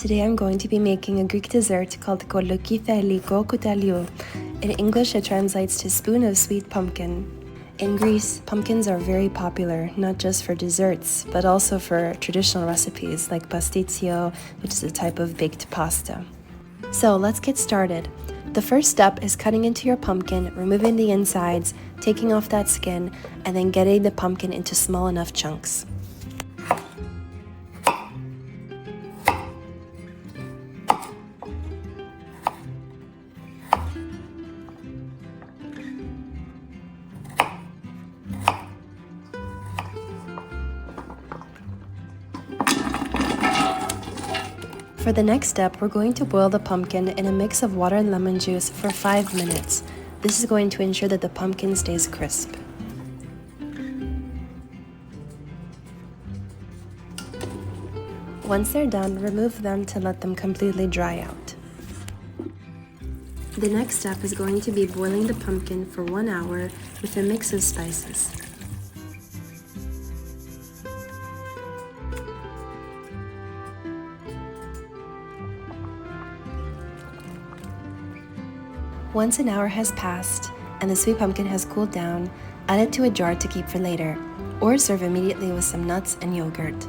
Today I'm going to be making a Greek dessert called Kolokytha glyko κουταλιού. In English it translates to spoon of sweet pumpkin. In Greece, pumpkins are very popular, not just for desserts, but also for traditional recipes like pastitsio, which is a type of baked pasta. So let's get started. The first step is cutting into your pumpkin, removing the insides, taking off that skin, and then getting the pumpkin into small enough chunks. For the next step, we're going to boil the pumpkin in a mix of water and lemon juice for 5 minutes. This is going to ensure that the pumpkin stays crisp. Once they're done, remove them to let them completely dry out. The next step is going to be boiling the pumpkin for 1 hour with a mix of spices. Once an hour has passed and the sweet pumpkin has cooled down, add it to a jar to keep for later, or serve immediately with some nuts and yogurt.